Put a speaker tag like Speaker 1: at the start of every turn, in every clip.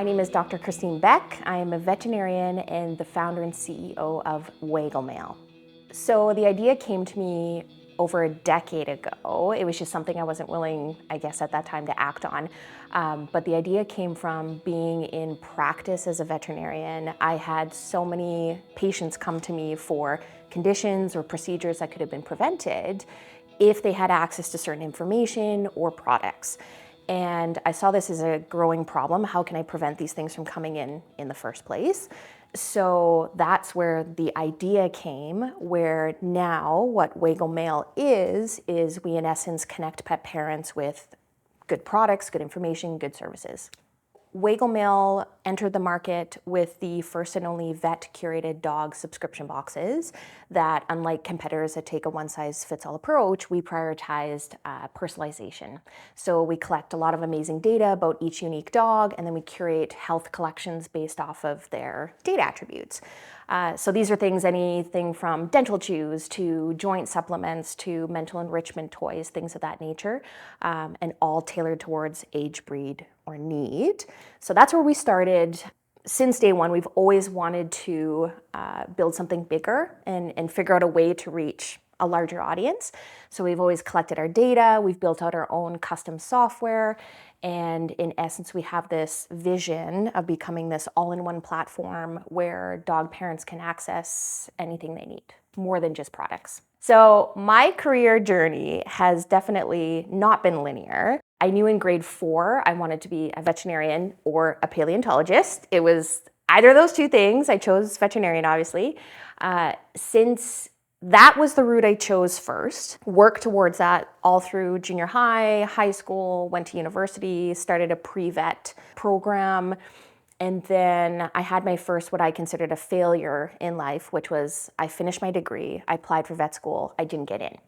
Speaker 1: My name is Dr. Christine Beck. I am a veterinarian and the founder and CEO of Waggle Mail. So the idea came to me over a decade ago. It was just something I wasn't willing, I guess, at that time to act on. But the idea came from being in practice as a veterinarian. I had so many patients come to me for conditions or procedures that could have been prevented if they had access to certain information or products. And I saw this as a growing problem. How can I prevent these things from coming in the first place? So that's where the idea came, where now what Waggle Mail is we in essence connect pet parents with good products, good information, good services. Waggle Mail entered the market with the first and only vet-curated dog subscription boxes that, unlike competitors that take a one-size-fits-all approach, we prioritized personalization. So we collect a lot of amazing data about each unique dog, and then we curate health collections based off of their data attributes. So these are things, anything from dental chews to joint supplements to mental enrichment toys, things of that nature, and all tailored towards age, breed, or need. So that's where we started. Since day one, we've always wanted to build something bigger and figure out a way to reach a larger audience. So we've always collected our data, we've built out our own custom software, and in essence, we have this vision of becoming this all-in-one platform where dog parents can access anything they need, more than just products. So my career journey has definitely not been linear. I knew in grade 4 I wanted to be a veterinarian or a paleontologist. It was either of those two things. I chose veterinarian, obviously. Since that was the route I chose first, worked towards that all through junior high school, went to university, started a pre-vet program, and then I had my first what I considered a failure in life, which was I finished my degree, I applied for vet school, I didn't get in.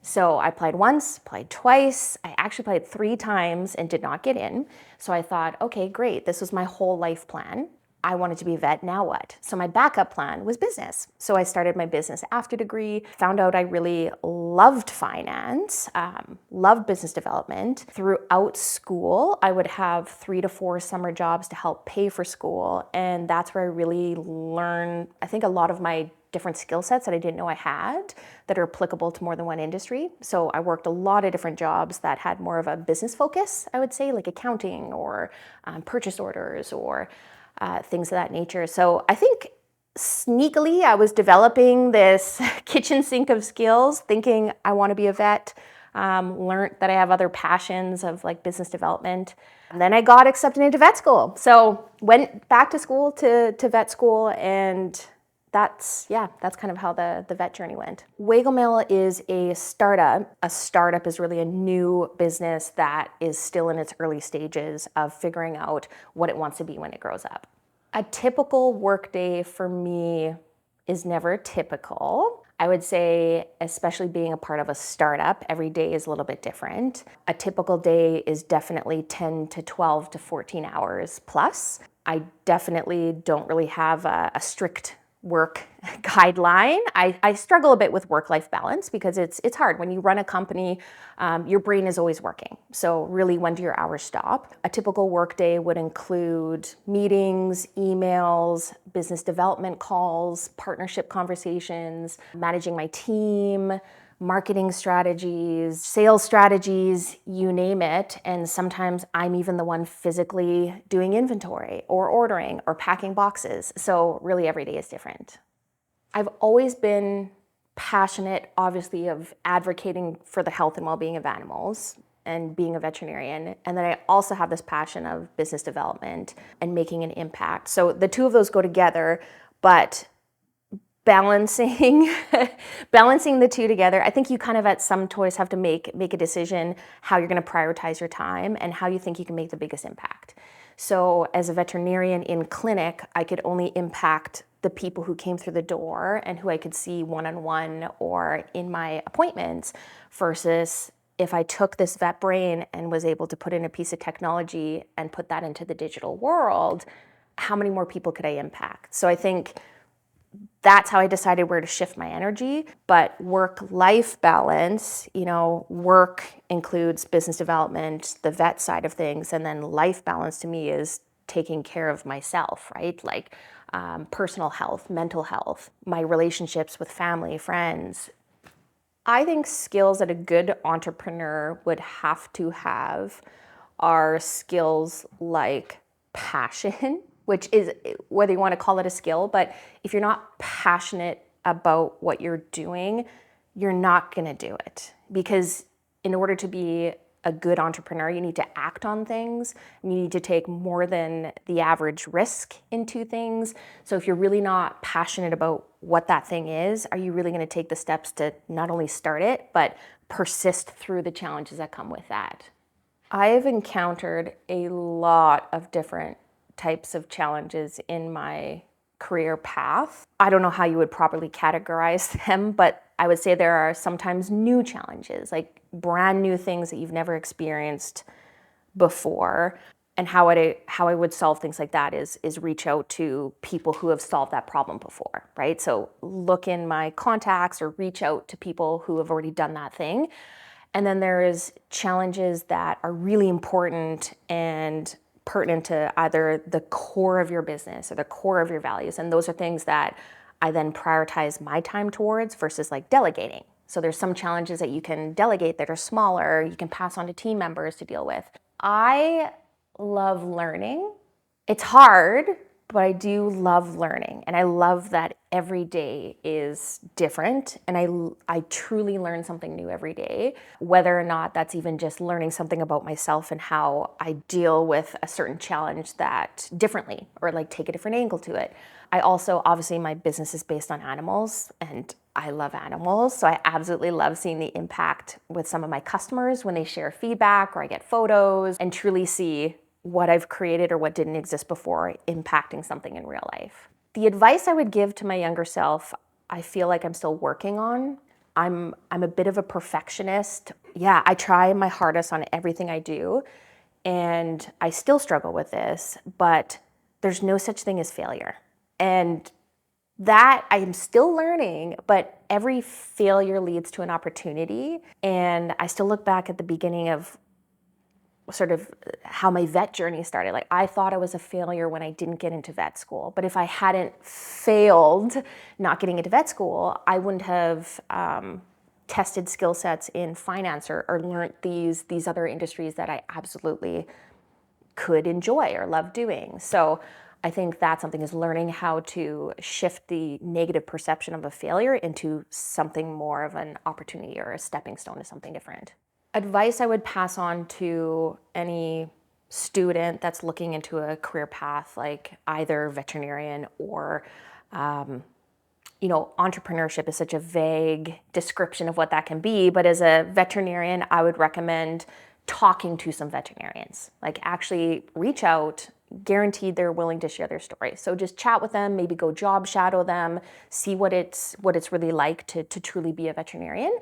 Speaker 1: So I applied once, applied twice, I actually applied 3 times and did not get in. So I thought, okay, great, this was my whole life plan. I wanted to be a vet, now what? So my backup plan was business. So I started my business after degree, found out I really loved finance, loved business development. Throughout school, I would have 3 to 4 summer jobs to help pay for school. And that's where I really learned, I think, a lot of my different skill sets that I didn't know I had that are applicable to more than one industry. So I worked a lot of different jobs that had more of a business focus, I would say, like accounting or purchase orders or things of that nature. So I think sneakily I was developing this kitchen sink of skills, thinking I want to be a vet, learned that I have other passions of like business development. And then I got accepted into vet school. So went back to school to vet school, and that's kind of how the vet journey went. Waggle Mail is a startup. A startup is really a new business that is still in its early stages of figuring out what it wants to be when it grows up. A typical workday for me is never typical. I would say, especially being a part of a startup, every day is a little bit different. A typical day is definitely 10 to 12 to 14 hours plus. I definitely don't really have a strict work guideline. I struggle a bit with work-life balance because it's hard. When you run a company, your brain is always working. So really, when do your hours stop? A typical workday would include meetings, emails, business development calls, partnership conversations, managing my team, marketing strategies, sales strategies, you name it. And sometimes I'm even the one physically doing inventory or ordering or packing boxes. So really every day is different. I've always been passionate, obviously, of advocating for the health and well-being of animals and being a veterinarian. And then I also have this passion of business development and making an impact. So the two of those go together, but balancing the two together, I think you kind of at some choice have to make a decision how you're going to prioritize your time and how you think you can make the biggest impact. So as a veterinarian in clinic, I could only impact the people who came through the door and who I could see one-on-one or in my appointments, versus if I took this vet brain and was able to put in a piece of technology and put that into the digital world, how many more people could I impact? So I think that's how I decided where to shift my energy. But work-life balance, work includes business development, the vet side of things, and then life balance to me is taking care of myself, right? Like personal health, mental health, my relationships with family, friends. I think skills that a good entrepreneur would have to have are skills like passion, which is whether you want to call it a skill, but if you're not passionate about what you're doing, you're not going to do it. Because in order to be a good entrepreneur, you need to act on things. You need to take more than the average risk into things. So if you're really not passionate about what that thing is, are you really going to take the steps to not only start it, but persist through the challenges that come with that? I've encountered a lot of different types of challenges in my career path. I don't know how you would properly categorize them, but I would say there are sometimes new challenges, like brand new things that you've never experienced before. And how I would solve things like that is reach out to people who have solved that problem before, right? So look in my contacts or reach out to people who have already done that thing. And then there is challenges that are really important and pertinent to either the core of your business or the core of your values. And those are things that I then prioritize my time towards versus like delegating. So there's some challenges that you can delegate that are smaller, you can pass on to team members to deal with. I love learning. It's hard, but I do love learning. And I love that every day is different. And I truly learn something new every day, whether or not that's even just learning something about myself and how I deal with a certain challenge that differently, or like take a different angle to it. I also, obviously my business is based on animals and I love animals. So I absolutely love seeing the impact with some of my customers when they share feedback or I get photos and truly see what I've created or what didn't exist before impacting something in real life. The advice I would give to my younger self, I feel like I'm still working on. I'm a bit of a perfectionist. Yeah, I try my hardest on everything I do, and I still struggle with this, but there's no such thing as failure. And that I am still learning, but every failure leads to an opportunity. And I still look back at the beginning of sort of how my vet journey started. Like I thought I was a failure when I didn't get into vet school, but if I hadn't failed not getting into vet school, I wouldn't have tested skill sets in finance or learned these other industries that I absolutely could enjoy or love doing. So I think that's something, is learning how to shift the negative perception of a failure into something more of an opportunity or a stepping stone to something different. Advice I would pass on to any student that's looking into a career path like either veterinarian or entrepreneurship is such a vague description of what that can be, but as a veterinarian, I would recommend talking to some veterinarians. Like actually reach out, guaranteed they're willing to share their story. So just chat with them, maybe go job shadow them, see what it's really like to truly be a veterinarian.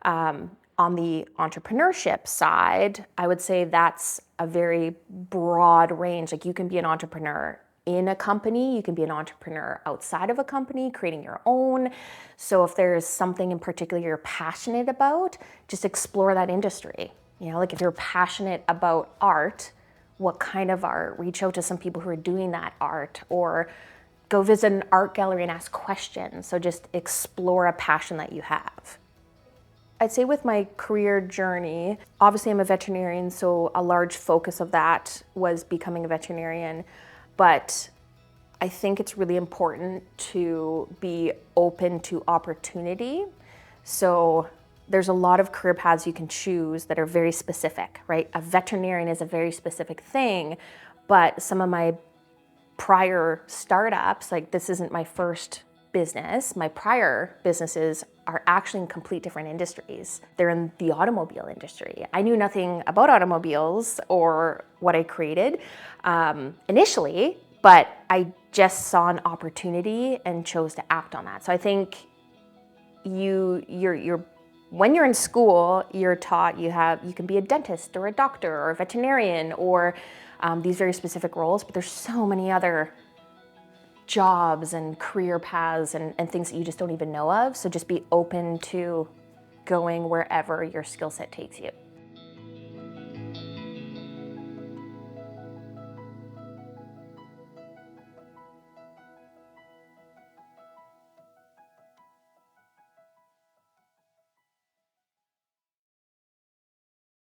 Speaker 1: On the entrepreneurship side, I would say that's a very broad range. Like you can be an entrepreneur in a company, you can be an entrepreneur outside of a company, creating your own. So if there's something in particular you're passionate about, just explore that industry. Like if you're passionate about art, what kind of art? Reach out to some people who are doing that art, or go visit an art gallery and ask questions. So just explore a passion that you have. I'd say with my career journey, obviously I'm a veterinarian, so a large focus of that was becoming a veterinarian, but I think it's really important to be open to opportunity. So there's a lot of career paths you can choose that are very specific, right? A veterinarian is a very specific thing, but some of my prior startups, like this isn't my first business, my prior businesses are actually in complete different industries. They're in the automobile industry. I knew nothing about automobiles or what I created initially, but I just saw an opportunity and chose to act on that. So I think you're when you're in school, you're taught you can be a dentist or a doctor or a veterinarian or these very specific roles, but there's so many other jobs and career paths and things that you just don't even know of. So just be open to going wherever your skill set takes you.